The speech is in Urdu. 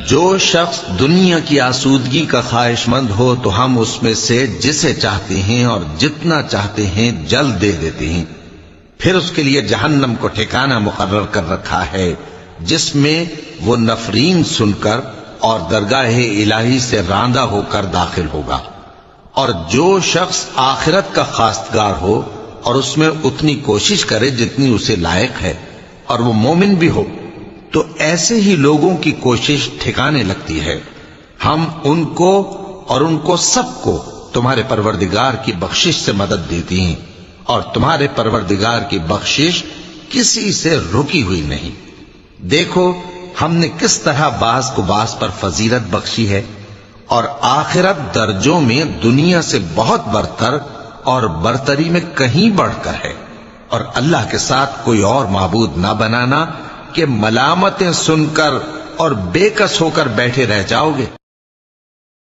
جو شخص دنیا کی آسودگی کا خواہش مند ہو تو ہم اس میں سے جسے چاہتے ہیں اور جتنا چاہتے ہیں جلد دے دیتے ہیں، پھر اس کے لیے جہنم کو ٹھکانہ مقرر کر رکھا ہے جس میں وہ نفرین سن کر اور درگاہ الہی سے راندہ ہو کر داخل ہوگا۔ اور جو شخص آخرت کا خواستگار ہو اور اس میں اتنی کوشش کرے جتنی اسے لائق ہے اور وہ مومن بھی ہو، تو ایسے ہی لوگوں کی کوشش ٹھکانے لگتی ہے۔ ہم ان کو اور ان کو سب کو تمہارے پروردگار کی بخشش سے مدد دیتی ہیں، اور تمہارے پروردگار کی بخشش کسی سے رکی ہوئی نہیں۔ دیکھو ہم نے کس طرح بعض کو بعض پر فضیلت بخشی ہے، اور آخرت درجوں میں دنیا سے بہت برتر اور برتری میں کہیں بڑھ کر ہے۔ اور اللہ کے ساتھ کوئی اور معبود نہ بنانا کہ ملامتیں سن کر اور بے کس ہو کر بیٹھے رہ جاؤ گے۔